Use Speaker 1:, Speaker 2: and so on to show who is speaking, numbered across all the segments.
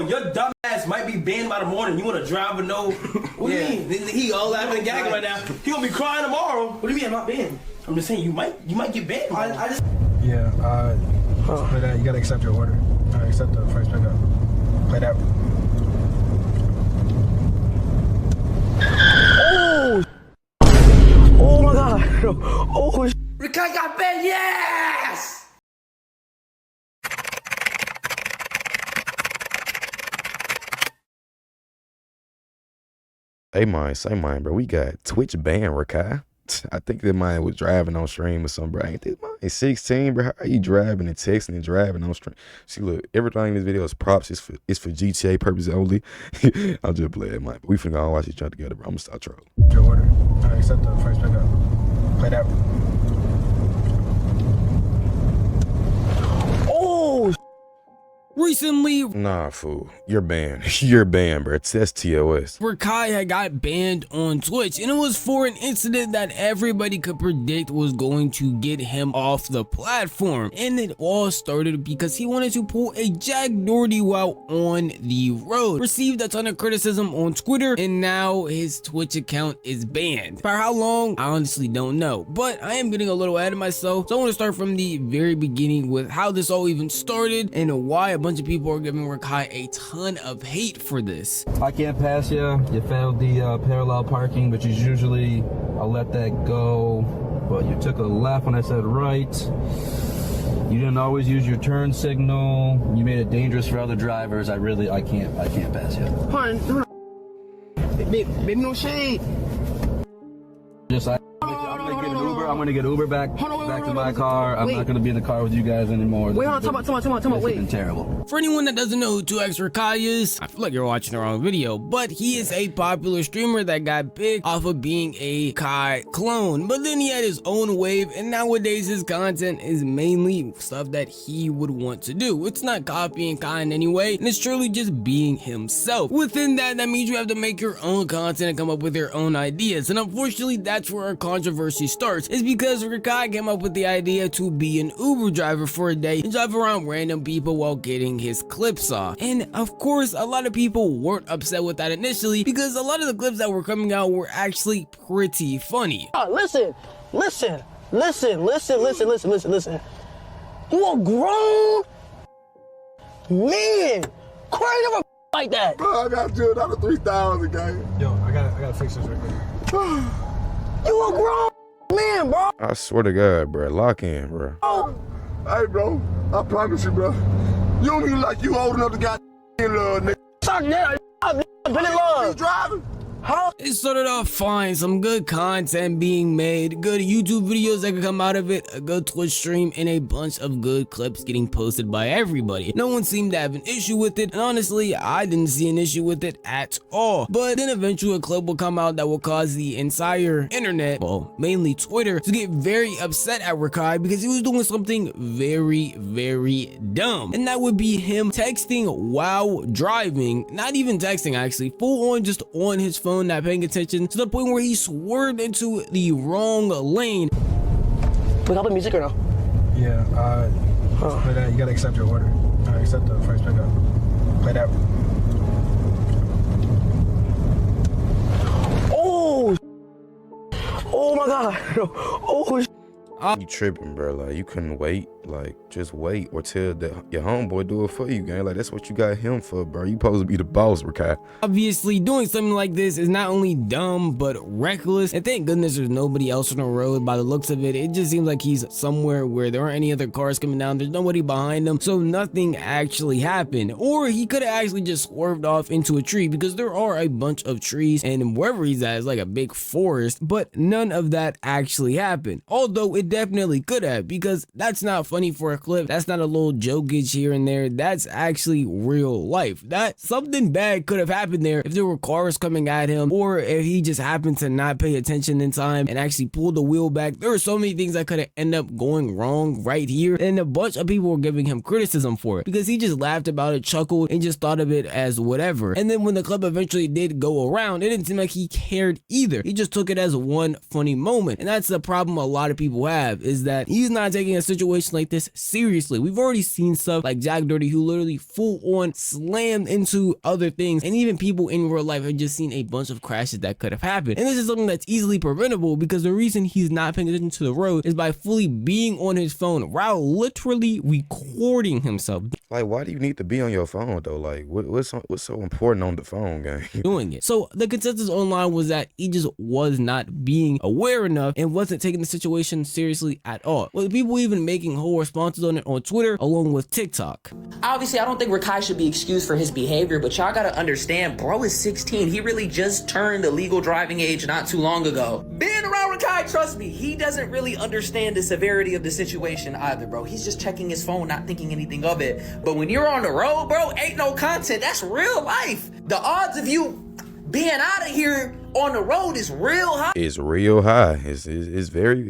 Speaker 1: Your dumb ass might be banned by the morning. You want to drive with no... What do you mean? He all laughing and gagging right now. He gonna be crying tomorrow. What do you mean I'm not banned? I'm just saying you might get banned.
Speaker 2: Yeah, play that. You gotta accept your order. Accept the first pickup. Play that.
Speaker 3: Oh! Oh my God! Oh!
Speaker 1: Rakai got banned. Yes!
Speaker 4: Hey man, say man, bro. We got Twitch ban Rakai. I think that man was driving on stream or something, bro. Ain't this man 16, bro? How are you driving and texting and driving on stream? See, look, everything in this video is props. It's for GTA purposes only. I'll just play it, man. But we finna go and watch each other together, bro. I'm gonna start trolling.
Speaker 2: Your order. Accept the first pickup. Play that.
Speaker 3: Oh!
Speaker 5: Recently,
Speaker 4: Nah, fool. You're banned. You're banned, bro. It's TOS.
Speaker 5: Rakai had got banned on Twitch, and it was for an incident that everybody could predict was going to get him off the platform. And it all started because he wanted to pull a Jack Doherty while on the road. Received a ton of criticism on Twitter, and now his Twitch account is banned. For how long, I honestly don't know. But I am getting a little ahead of myself, so I want to start from the very beginning with how this all even started and why a bunch of people are giving Rakai a ton of hate for this.
Speaker 6: I can't pass you. You failed the parallel parking, but usually I'll let that go. But you took a left when I said right. You didn't always use your turn signal. You made it dangerous for other drivers. I can't pass you.
Speaker 3: Hold on. Baby, no shade.
Speaker 6: I'm gonna get Uber back to my car. I'm not gonna be in the car with you guys anymore.
Speaker 3: Wait, hold on, come on, wait.
Speaker 6: It's been terrible.
Speaker 5: For anyone that doesn't know who 2X Rakai is, I feel like you're watching the wrong video, but he is a popular streamer that got big off of being a Kai clone. But then he had his own wave, and nowadays his content is mainly stuff that he would want to do. It's not copying Kai in any way, and it's truly just being himself. Within that means you have to make your own content and come up with your own ideas. And unfortunately, that's where our controversy starts. Is because Rakai came up with the idea to be an Uber driver for a day and drive around random people while getting his clips off. And of course, a lot of people weren't upset with that initially because a lot of the clips that were coming out were actually pretty funny.
Speaker 3: Listen. You a grown man. Crying over like that.
Speaker 7: Bro, I got you another 3,000, gang.
Speaker 2: Yo, I gotta fix this real quick.
Speaker 3: You a grown man, bro.
Speaker 4: I swear to God, bro. Lock in, bro.
Speaker 7: Hey, bro, I promise you, bro. You don't even like you old enough to got love, nigga.
Speaker 3: Talk that. I've been in love.
Speaker 7: You driving?
Speaker 3: Huh?
Speaker 5: It started off fine, some good content being made, good YouTube videos that could come out of it, a good Twitch stream, and a bunch of good clips getting posted by everybody. No one seemed to have an issue with it, and honestly, I didn't see an issue with it at all. But then eventually a clip will come out that will cause the entire internet, well, mainly Twitter, to get very upset at Rakai because he was doing something very, very dumb. And that would be him texting while driving, not even texting actually, full on just on his phone, not paying attention, to the point where he swerved into the wrong lane.
Speaker 3: We got the music or no?
Speaker 2: Yeah, play that. You gotta accept your order. Accept the first pickup. Play that.
Speaker 3: Oh! Oh my God! Oh!
Speaker 4: You tripping, bro. Like, you couldn't wait. Like, just wait or tell your homeboy do it for you, gang. Like, that's what you got him for, bro. You supposed to be the boss, Rakai.
Speaker 5: Obviously, doing something like this is not only dumb, but reckless. And thank goodness there's nobody else on the road. By the looks of it, it just seems like he's somewhere where there aren't any other cars coming down. There's nobody behind him, so nothing actually happened. Or he could have actually just swerved off into a tree because there are a bunch of trees, and wherever he's at is like a big forest, but none of that actually happened. Although it definitely could have, because that's not funny for a clip. That's not a little jokage here and there. That's actually real life. That something bad could have happened there if there were cars coming at him, or if he just happened to not pay attention in time and actually pulled the wheel back. There are so many things that could have ended up going wrong right here, and a bunch of people were giving him criticism for it because he just laughed about it, chuckled, and just thought of it as whatever. And then when the clip eventually did go around, it didn't seem like he cared either. He just took it as one funny moment, and that's the problem a lot of people have, is that he's not taking a situation like like this seriously. We've already seen stuff like Jack Dirty, who literally full on slammed into other things, and even people in real life have just seen a bunch of crashes that could have happened. And this is something that's easily preventable, because the reason he's not paying attention to the road is by fully being on his phone while literally recording himself.
Speaker 4: Like, why do you need to be on your phone though? Like, what's so important on the phone, gang?
Speaker 5: Doing it. So the consensus online was that he just was not being aware enough and wasn't taking the situation seriously at all, with people even making whole responses on it on Twitter along with TikTok.
Speaker 8: Obviously, I don't think Rakai should be excused for his behavior, but y'all gotta understand, bro is 16. He really just turned the legal driving age not too long ago. Being around Rakai, trust me, he doesn't really understand the severity of the situation either, bro. He's just checking his phone, not thinking anything of it. But when you're on the road, bro, ain't no content. That's real life. The odds of you being out of here on the road is real high.
Speaker 4: It's real high. It's very,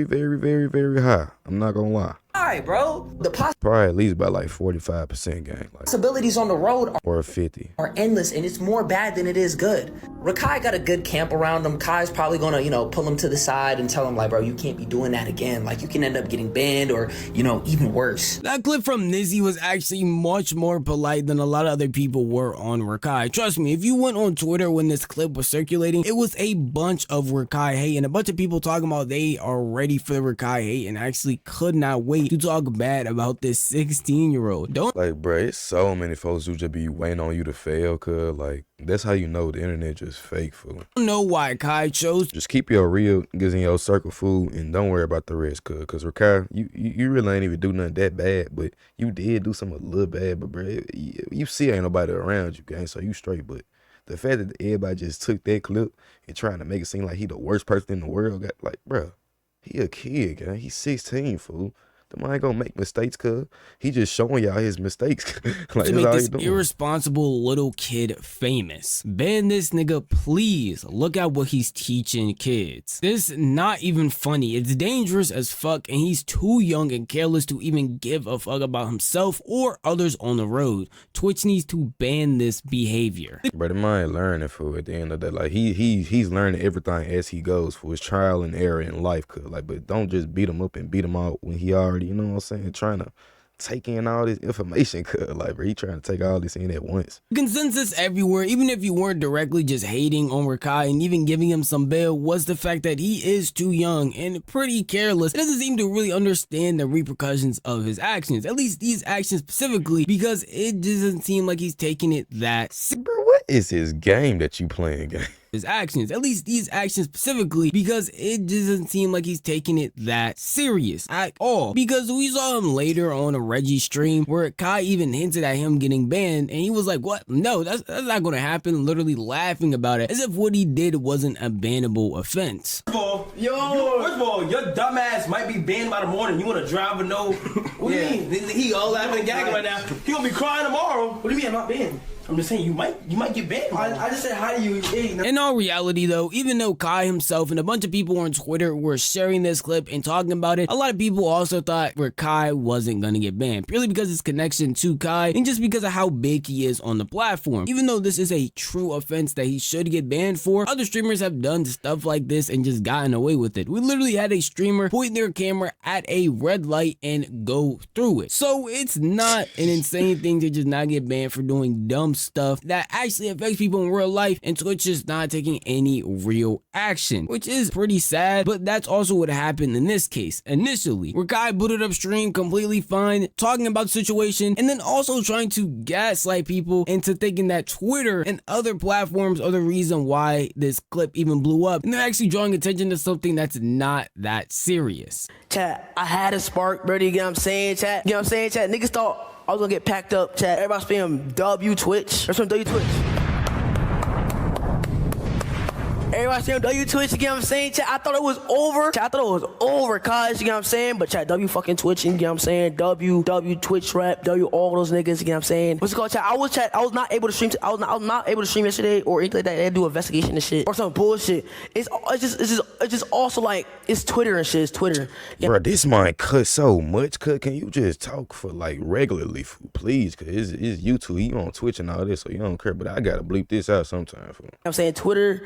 Speaker 4: very high. I'm not gonna lie.
Speaker 8: Hi, bro. The
Speaker 4: Probably at least by like 45%, gang. Like,
Speaker 8: possibilities on the road
Speaker 4: or 50.
Speaker 8: are endless, and it's more bad than it is good. Rakai got a good camp around him. Kai's probably gonna, pull him to the side and tell him, like, bro, you can't be doing that again. Like, you can end up getting banned or, even worse.
Speaker 5: That clip from Nizzy was actually much more polite than a lot of other people were on Rakai. Trust me, if you went on Twitter when this clip was circulating, it was a bunch of Rakai hate and a bunch of people talking about they are ready for the Rakai hate and actually could not wait to talk bad about this 16-year-old. Don't
Speaker 4: like, bro, it's so many folks who just be waiting on you to fail, cuz like that's how you know the internet just fake, fool.
Speaker 5: know why Kai chose.
Speaker 4: Just keep your real niggas in your circle, fool, and don't worry about the rest, cuz Rakai, you really ain't even do nothing that bad, but you did do something a little bad, but bro, you see ain't nobody around you, gang, so you straight. But the fact that everybody just took that clip and trying to make it seem like he the worst person in the world, got like, bro, he a kid, gang. He's 16, fool. The man ain't gonna make mistakes, cuz he just showing y'all his mistakes. Like,
Speaker 5: to make this irresponsible little kid famous. Ban this nigga, please. Look at what he's teaching kids. This not even funny. It's dangerous as fuck, and he's too young and careless to even give a fuck about himself or others on the road. Twitch needs to ban this behavior.
Speaker 4: But the man learning, fool, at the end of that. Like, he's learning everything as he goes, for his trial and error in life, cuz like, but don't just beat him up and beat him out when he already, you know what I'm saying, trying to take in all this information, cuz like, bro, he trying to take all this in at once.
Speaker 5: Consensus everywhere, even if you weren't directly just hating on Rakai and even giving him some bail, was the fact that he is too young and pretty careless. He doesn't seem to really understand the repercussions of his actions, at least these actions specifically, because it doesn't seem like he's taking it that serious.
Speaker 4: Bro, what is his game that you playing, gang?
Speaker 5: His actions, at least these actions specifically, because it doesn't seem like he's taking it that serious at all. Because we saw him later on a Reggie stream where Kai even hinted at him getting banned, and he was like, what? No, that's not gonna happen, literally laughing about it as if what he did wasn't a bannable offense.
Speaker 1: First of all, your dumbass might be banned by the morning. You want to drive with no... What do you mean? He all laughing and gagging right now. He gonna be crying tomorrow. What do you mean I'm not banned? I'm just saying you might get banned.
Speaker 3: I just said hi to you.
Speaker 5: In all reality though, even though Kai himself and a bunch of people on Twitter were sharing this clip and talking about it, a lot of people also thought Rakai wasn't gonna get banned, purely because his connection to Kai and just because of how big he is on the platform. Even though this is a true offense that he should get banned for, other streamers have done stuff like this and just gotten away with it. We literally had a streamer point their camera at a red light and go through it. So it's not an insane thing to just not get banned for doing dumb stuff that actually affects people in real life, and Twitch is not taking any real action, which is pretty sad. But that's also what happened in this case. Initially, Rakai booted up stream completely fine, talking about the situation, and then also trying to gaslight people into thinking that Twitter and other platforms are the reason why this clip even blew up, and they're actually drawing attention to something that's not that serious.
Speaker 3: Chat, I had a spark, bro. You get what I'm saying, chat? You know what I'm saying, chat? Niggas thought I was gonna get packed up, chat. Everybody spam W Twitch. Or some W Twitch. Everybody spam W Twitch, you get what I'm saying, chat? I thought it was over. Chat, I thought it was over, cuz, you get what I'm saying? But chat, W fucking Twitch, you get what I'm saying? W Twitch rap, W all those niggas, you get what I'm saying? What's it called, chat? I was not able to stream, I was not able to stream yesterday or anything like that. They had to do investigation and shit. Or some bullshit. It's just also like, it's Twitter and shit, it's Twitter. Yeah.
Speaker 4: Bro, this might cut so much, cuz can you just talk for like regularly, please? Cause it's YouTube, you on Twitch and all this, so you don't care, but I gotta bleep this out sometime.
Speaker 3: You know what I'm saying? Twitter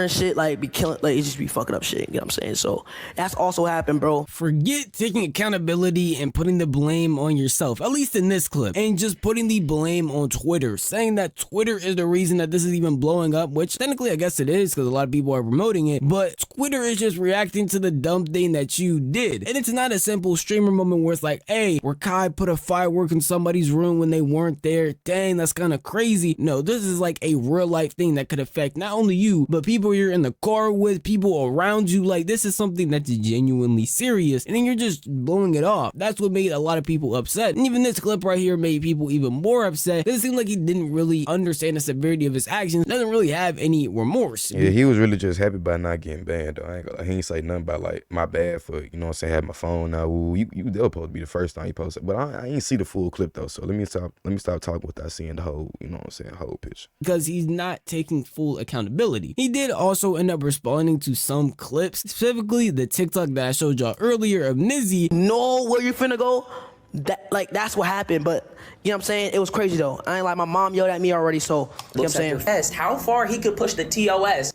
Speaker 3: and shit, like, be killing, like, it just be fucking up shit, you know what I'm saying? So, that's also happened, bro.
Speaker 5: Forget taking accountability and putting the blame on yourself, at least in this clip, and just putting the blame on Twitter, saying that Twitter is the reason that this is even blowing up, which technically I guess it is because a lot of people are promoting it, but Twitter is just reacting to the dumb thing that you did. And it's not a simple streamer moment where it's like, hey, Rakai put a firework in somebody's room when they weren't there. Dang, that's kind of crazy. No, this is like a real life thing that could affect not only you, but people you're in the car with, people around you. Like, this is something that's genuinely serious, and then you're just blowing it off. That's what made a lot of people upset. And even this clip right here made people even more upset. It seemed like he didn't really understand the severity of his actions, doesn't really have any remorse.
Speaker 4: Yeah, he was really just happy by not getting banned, though. I ain't gonna lie. He ain't say nothing about, like, my bad for, you know what I'm saying, had my phone now. Ooh, you they were supposed to be the first time he posted. But I ain't see the full clip, though, so let me stop talking without seeing the whole, you know what I'm saying, whole picture.
Speaker 5: Because he's not taking full accountability. He did also end up responding to some clips, specifically the TikTok that I showed y'all earlier of Nizzy.
Speaker 3: Know where you finna go? That's what happened, but you know what I'm saying? It was crazy though. I ain't like, my mom yelled at me already, so you know what I'm saying?
Speaker 8: Test how far he could push the TOS.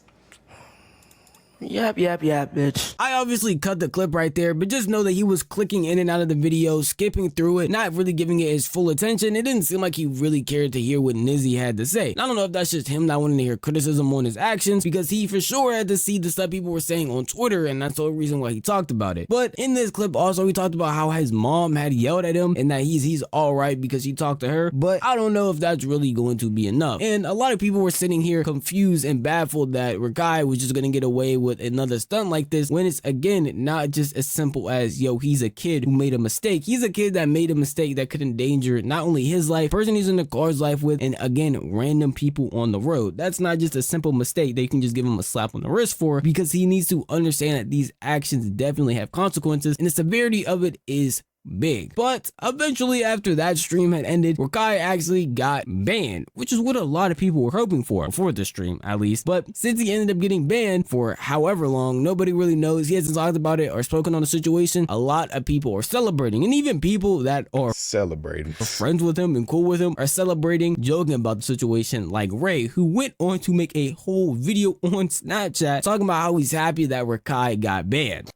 Speaker 3: Yep, bitch.
Speaker 5: I obviously cut the clip right there, but just know that he was clicking in and out of the video, skipping through it, not really giving it his full attention. It didn't seem like he really cared to hear what Nizzy had to say. I don't know if that's just him not wanting to hear criticism on his actions, because he for sure had to see the stuff people were saying on Twitter, and that's the only reason why he talked about it. But in this clip also, he talked about how his mom had yelled at him and that he's alright because he talked to her, but I don't know if that's really going to be enough. And a lot of people were sitting here confused and baffled that Rakai was just gonna get away with another stunt like this, when it's again not just as simple as, yo, he's a kid who made a mistake. He's a kid that made a mistake that could endanger not only his life, person he's in the car's life with, and again, random people on the road. That's not just a simple mistake they can just give him a slap on the wrist for, because he needs to understand that these actions definitely have consequences, and the severity of it is big. But eventually, after that stream had ended, Rakai actually got banned, which is what a lot of people were hoping for the stream at least. But since he ended up getting banned for however long, nobody really knows. He hasn't talked about it or spoken on the situation. A lot of people are celebrating, and even people that are
Speaker 4: celebrating,
Speaker 5: friends with him and cool with him, are celebrating, joking about the situation, like Ray, who went on to make a whole video on Snapchat talking about how he's happy that Rakai got banned.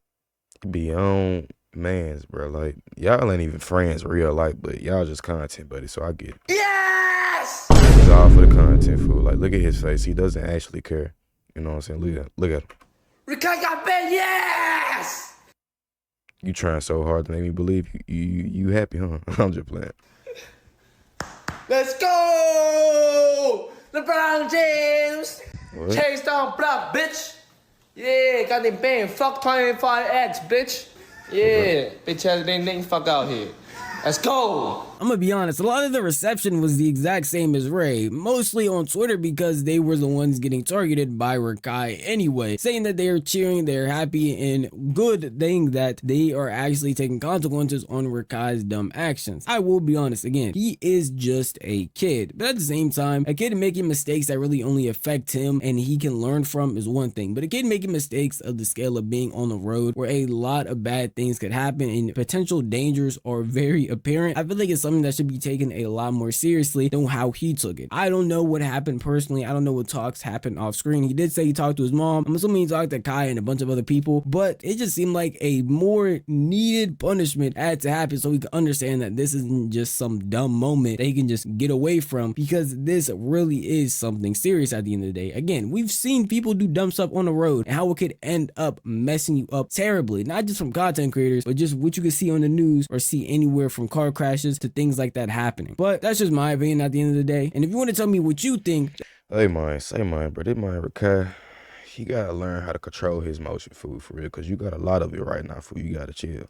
Speaker 4: Beyond mans, bro, like, y'all ain't even friends real life, but y'all just content buddies, so I get it.
Speaker 3: Yes!
Speaker 4: It's all for the content, fool. Like, look at his face. He doesn't actually care. You know what I'm saying? Look at him.
Speaker 3: Rakai got banned, yes!
Speaker 4: You trying so hard to make me believe you happy, huh? I'm just playing.
Speaker 3: Let's go! LeBron James!
Speaker 4: What?
Speaker 3: Chase down block, bitch! Yeah, got them banned. Fuck 25X, bitch! Yeah, bitch ass ding fuck out here. Let's go!
Speaker 5: I'm gonna be honest, a lot of the reception was the exact same as Ray, mostly on Twitter because they were the ones getting targeted by Rakai anyway, saying that they are cheering, they're happy, and good thing that they are actually taking consequences on Rakai's dumb actions. I will be honest, again, he is just a kid, but at the same time, a kid making mistakes that really only affect him and he can learn from is one thing, but a kid making mistakes of the scale of being on the road where a lot of bad things could happen and potential dangers are very apparent, I feel like it's something that should be taken a lot more seriously than how he took it. I don't know what happened personally. I don't know what talks happened off screen. He did say he talked to his mom. I'm assuming he talked to Kai and a bunch of other people, but it just seemed like a more needed punishment had to happen so we can understand that this isn't just some dumb moment that he can just get away from, because this really is something serious at the end of the day. Again, we've seen people do dumb stuff on the road and how it could end up messing you up terribly, not just from content creators, but just what you can see on the news or see anywhere from car crashes to things like that happening. But that's just my opinion at the end of the day. And if you want to tell me what you think,
Speaker 4: say mine, bro. This man Rakai, he gotta learn how to control his motion, fool, for real, because you got a lot of it right now, fool. You gotta chill.